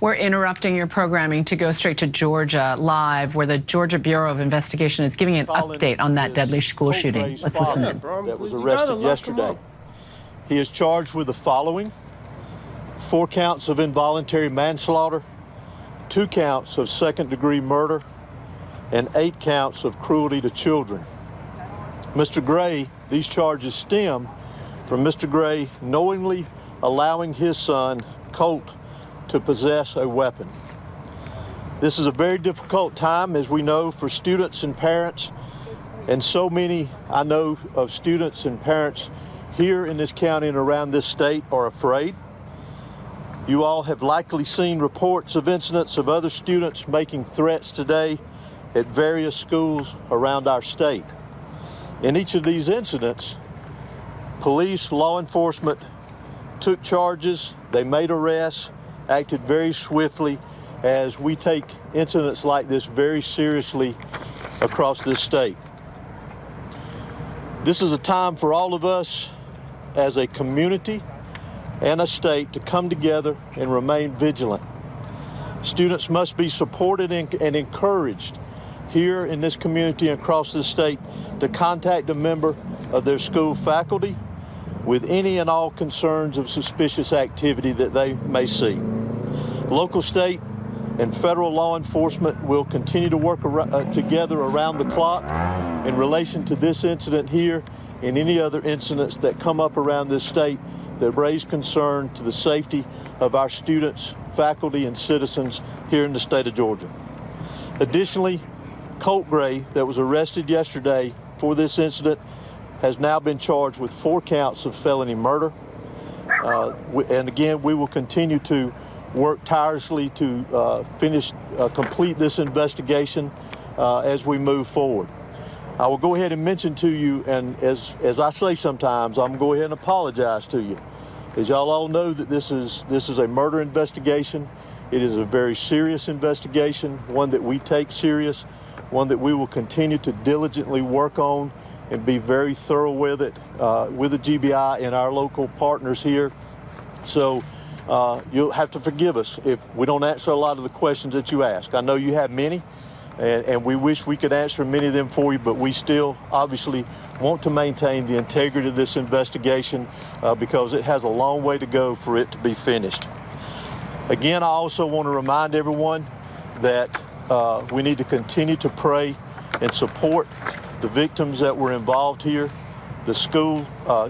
We're interrupting your programming to go straight to Georgia Live, where the Georgia Bureau of Investigation is giving an update on that deadly school shooting. Let's listen in. That was arrested yesterday. He is charged with the following: 4 counts of involuntary manslaughter, 2 counts of second-degree murder, and 8 counts of cruelty to children. Mr. Gray, these charges stem from Mr. Gray knowingly allowing his son, Colt, to possess a weapon. This is a very difficult time, as we know, for students and parents, and so many, I know, of students and parents here in this county and around this state are afraid. You all have likely seen reports of incidents of other students making threats today at various schools around our state. In each of these incidents, police, law enforcement took charges, they made arrests, acted very swiftly, as we take incidents like this very seriously across this state. This is a time for all of us as a community and a state to come together and remain vigilant. Students must be supported and encouraged here in this community and across this state to contact a member of their school faculty with any and all concerns of suspicious activity that they may see. Local, state, and federal law enforcement will continue to work together around the clock in relation to this incident here and any other incidents that come up around this state that raise concern to the safety of our students, faculty, and citizens here in the state of Georgia. Additionally, Colt Gray, that was arrested yesterday for this incident, has now been charged with 4 counts of felony murder. And again, we will continue to work tirelessly to complete this investigation as we move forward. I will go ahead and mention to you, and as I say sometimes, I'm going to go ahead and apologize to you. As y'all all know, that this is a murder investigation. It is a very serious investigation, one that we take serious, one that we will continue to diligently work on and be very thorough with it, with the GBI and our local partners here. So you'll have to forgive us if we don't answer a lot of the questions that you ask. I know you have many, and we wish we could answer many of them for you, but we still obviously want to maintain the integrity of this investigation because it has a long way to go for it to be finished. Again, I also want to remind everyone that we need to continue to pray and support the victims that were involved here, the school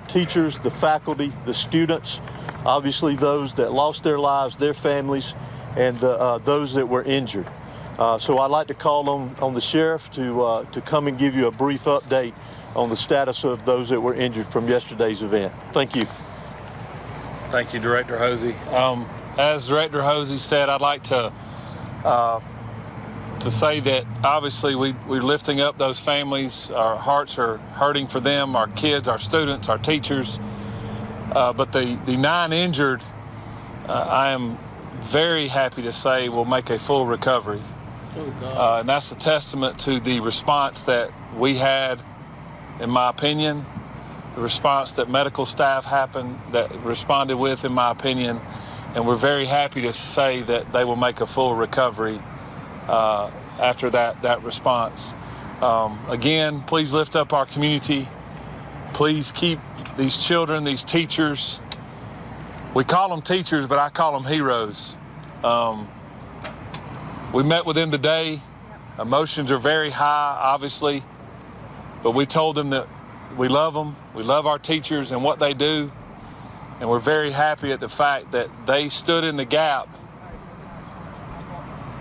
teachers, the faculty, the students, obviously those that lost their lives, their families, and those that were injured. So I'd like to call on the sheriff to come and give you a brief update on the status of those that were injured from yesterday's event. Thank you. Thank you, Director Hosey. As Director Hosey said, I'd like to say that obviously we're lifting up those families. Our hearts are hurting for them, our kids, our students, our teachers. But the 9 injured, I am very happy to say will make a full recovery. Oh, God. And that's a testament to the response that we had, in my opinion, the response that medical staff responded with, in my opinion, and we're very happy to say that they will make a full recovery after that response. Again, please lift up our community. Please keep these children, these teachers. We call them teachers, but I call them heroes. We met with them today. Emotions are very high, obviously, but we told them that we love them. We love our teachers and what they do, and we're very happy at the fact that they stood in the gap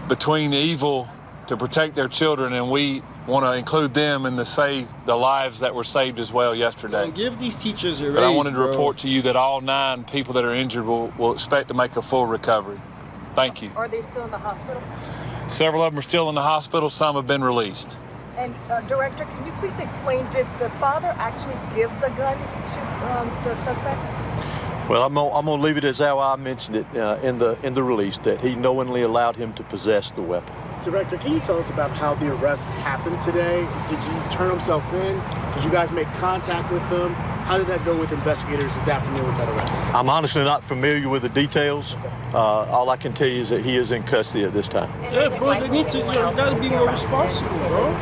between evil to protect their children, and we want to include them in the lives that were saved as well yesterday. Man, give these teachers a raise, but I wanted to report to you that all 9 people that are injured will expect to make a full recovery. Thank you. Are they still in the hospital? Several of them are still in the hospital. Some have been released. And Director, can you please explain, did the father actually give the gun to the suspect? Well, I'm gonna leave it as how I mentioned it in the release, that he knowingly allowed him to possess the weapon. Director, can you tell us about how the arrest happened today? Did you turn himself in? Did you guys make contact with them? How did that go with investigators this afternoon with that arrest? I'm honestly not familiar with the details. All I can tell you is that he is in custody at this time. Yeah, bro, they need to, you gotta be more responsible, bro.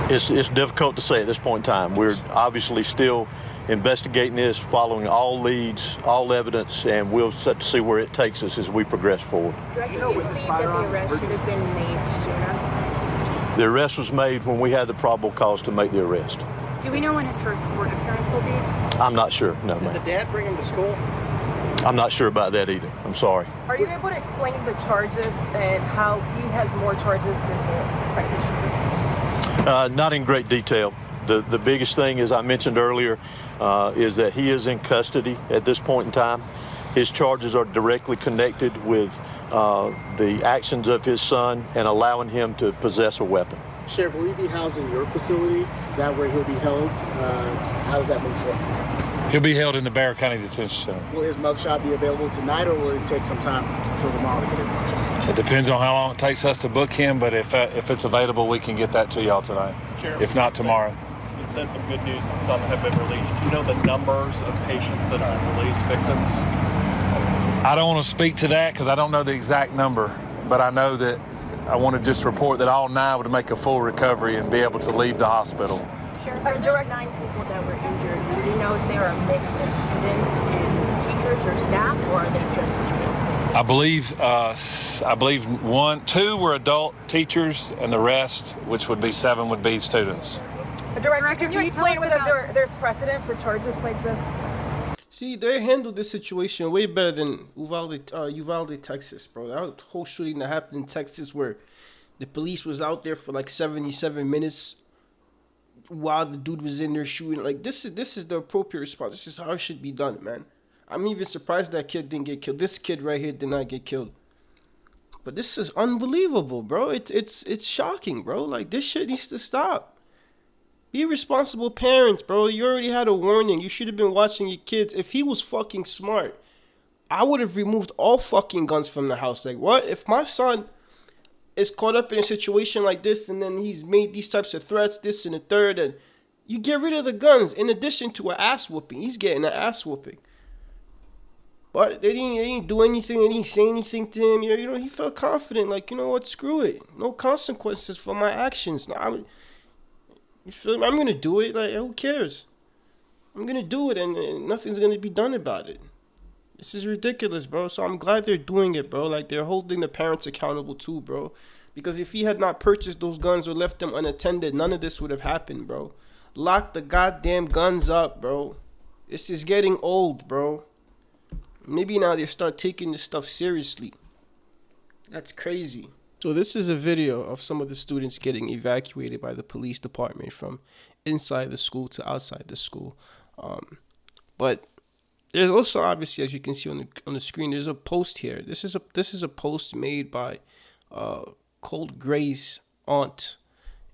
It's difficult to say at this point in time. We're obviously still investigating this, following all leads, all evidence, and we'll set to see where it takes us as we progress forward. Do you believe that the arrest should have been made sooner? The arrest was made when we had the probable cause to make the arrest. Do we know when his first court appearance will be? I'm not sure, no, Did the ma'am. dad bring him to school? I'm not sure about that either. I'm sorry. Are you able to explain the charges and how he has more charges than the suspected shooter? Not in great detail. The biggest thing, as I mentioned earlier, is that he is in custody at this point in time. His charges are directly connected with the actions of his son and allowing him to possess a weapon. Sheriff, will he be housed in your facility? Is that where he'll be held? How does that move forward? He'll be held in the Barrow County Detention Center. Will his mugshot be available tonight, or will it take some time until tomorrow to get his mugshot? It depends on how long it takes us to book him, but if it's available, we can get that to y'all tonight. Sheriff, If not tomorrow. You said some good news that some have been released. Do you know the numbers of patients that have been released, victims? I don't want to speak to that because I don't know the exact number, but I know that I want to just report that all 9 would make a full recovery and be able to leave the hospital. Sheriff, are there 9 people that were injured? Do you know if they are a mix of students and teachers or staff, or are they just students? I believe 2 were adult teachers, and the rest, which would be 7, would be students. Director, can you explain whether there's precedent for charges like this? See, they handled this situation way better than Uvalde, Texas, bro. That whole shooting that happened in Texas where the police was out there for like 77 minutes while the dude was in there shooting. Like, this is the appropriate response. This is how it should be done, man. I'm even surprised that kid didn't get killed. This kid right here did not get killed. But this is unbelievable, bro. It's shocking, bro. Like, this shit needs to stop. Be responsible parents, bro. You already had a warning. You should have been watching your kids. If he was fucking smart, I would have removed all fucking guns from the house. Like, what? If my son is caught up in a situation like this and then he's made these types of threats, this and the third, and you get rid of the guns in addition to an ass whooping. He's getting an ass whooping. But they didn't do anything. They didn't say anything to him. You know, he felt confident. Like, you know what? Screw it. No consequences for my actions. No, you feel me? I'm going to do it. Like, who cares? I'm going to do it, and nothing's going to be done about it. This is ridiculous, bro. So I'm glad they're doing it, bro. Like, they're holding the parents accountable too, bro. Because if he had not purchased those guns or left them unattended, none of this would have happened, bro. Lock the goddamn guns up, bro. This is getting old, bro. Maybe now they start taking this stuff seriously. That's crazy. So this is a video of some of the students getting evacuated by the police department from inside the school to outside the school. But there's also, obviously, as you can see on the screen, there's a post here. This is a post made by Colt Gray's aunt,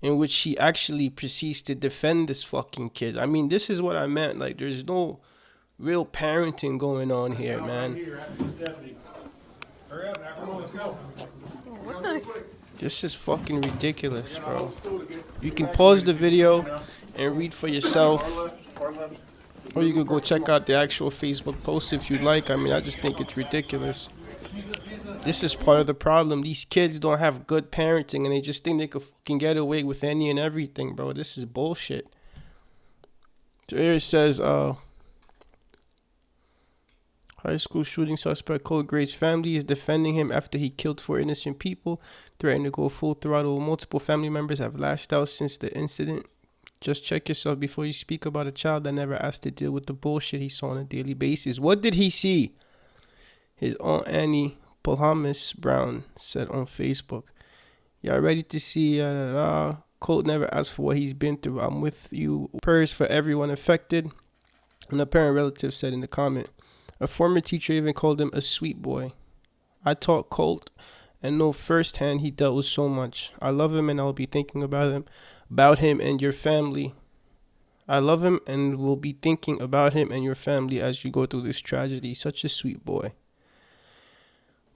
in which she actually proceeds to defend this fucking kid. I mean, this is what I meant. Like, there's no real parenting going on here, man. This is fucking ridiculous, bro. You can pause the video and read for yourself, or you could go check out the actual Facebook post if you'd like. I mean, I just think it's ridiculous. This is part of the problem. These kids don't have good parenting, and they just think they can get away with any and everything, bro. This is bullshit. So here it says, high school shooting suspect Colt Gray's family is defending him after he killed 4 innocent people, threatening to go full throttle. Multiple family members have lashed out since the incident. Just check yourself before you speak about a child that never asked to deal with the bullshit he saw on a daily basis. What did he see? His aunt Annie Polhamus Brown said on Facebook, "Y'all ready to see Colt never asked for what he's been through. I'm with you. Prayers for everyone affected." And a parent relative said in the comment, a former teacher even called him a sweet boy. "I taught Colt and know firsthand he dealt with so much. I love him and I'll be thinking about him and your family. I love him and will be thinking about him and your family as you go through this tragedy. Such a sweet boy."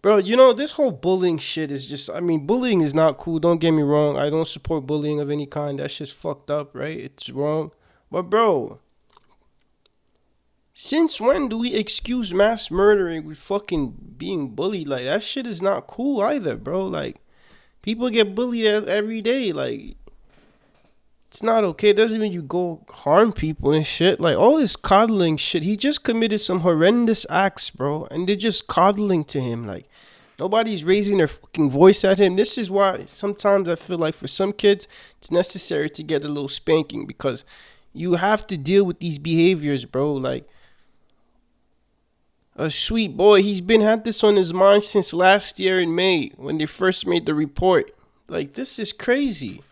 Bro, you know, this whole bullying shit is just, I mean, bullying is not cool. Don't get me wrong. I don't support bullying of any kind. That shit's fucked up, right? It's wrong. But, bro, since when do we excuse mass murdering with fucking being bullied? Like, that shit is not cool either, bro. Like, people get bullied every day. Like, it's not okay. It doesn't mean you go harm people and shit. Like, all this coddling shit. He just committed some horrendous acts, bro. And they're just coddling to him. Like, nobody's raising their fucking voice at him. This is why sometimes I feel like for some kids, it's necessary to get a little spanking. Because you have to deal with these behaviors, bro. Like, a sweet boy, he's been had this on his mind since last year in May when they first made the report. Like, this is crazy.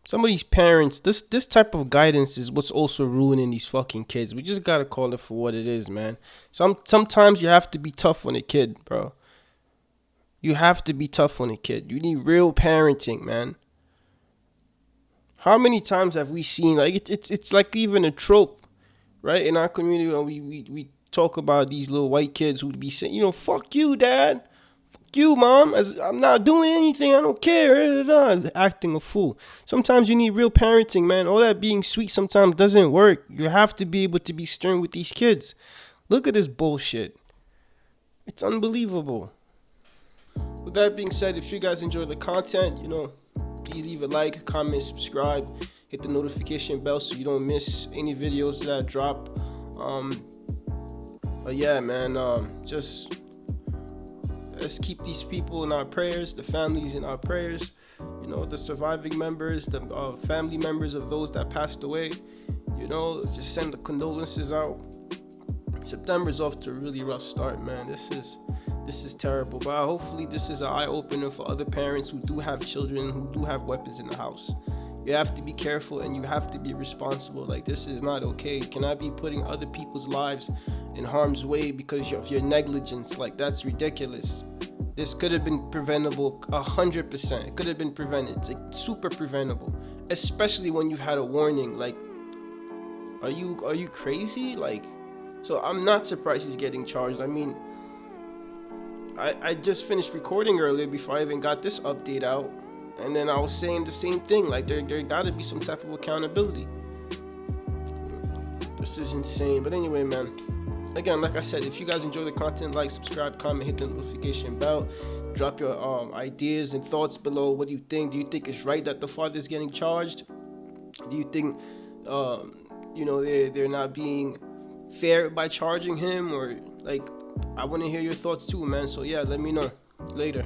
Some of these parents, this type of guidance is what's also ruining these fucking kids. We just gotta call it for what it is, man. Sometimes you have to be tough on a kid, bro. You have to be tough on a kid. You need real parenting, man. How many times have we seen, like, it's like even a trope, right? In our community, when we talk about these little white kids who'd be saying, you know, fuck you, dad. You, mom, as I'm not doing anything, I don't care, acting a fool. Sometimes you need real parenting, man. All that being sweet sometimes doesn't work. You have to be able to be stern with these kids. Look at this bullshit. It's unbelievable. With that being said, if you guys enjoy the content, you know, please leave a like, comment, subscribe, hit the notification bell so you don't miss any videos that I drop. But yeah, man, just let's keep these people in our prayers, the families in our prayers, you know, the surviving members, the family members of those that passed away. You know, just send the condolences out. September's off to a really rough start, man. This is terrible, but hopefully this is an eye-opener for other parents who do have children, who do have weapons in the house. You have to be careful and you have to be responsible. Like, this is not okay. You cannot be putting other people's lives in harm's way because of your negligence. Like, that's ridiculous. This could have been preventable 100%. It could have been prevented. It's like super preventable, especially when you've had a warning. Like, are you crazy? Like, so I'm not surprised he's getting charged. I mean, I just finished recording earlier before I even got this update out. And then I was saying the same thing, like there gotta be some type of accountability. This is insane. But anyway, man, again, like I said, if you guys enjoy the content, like, subscribe, comment, hit the notification bell. Drop your ideas and thoughts below. What do you think? Do you think it's right that the father's getting charged? Do you think, you know, they're not being fair by charging him? Or, like, I want to hear your thoughts too, man. So yeah, let me know later.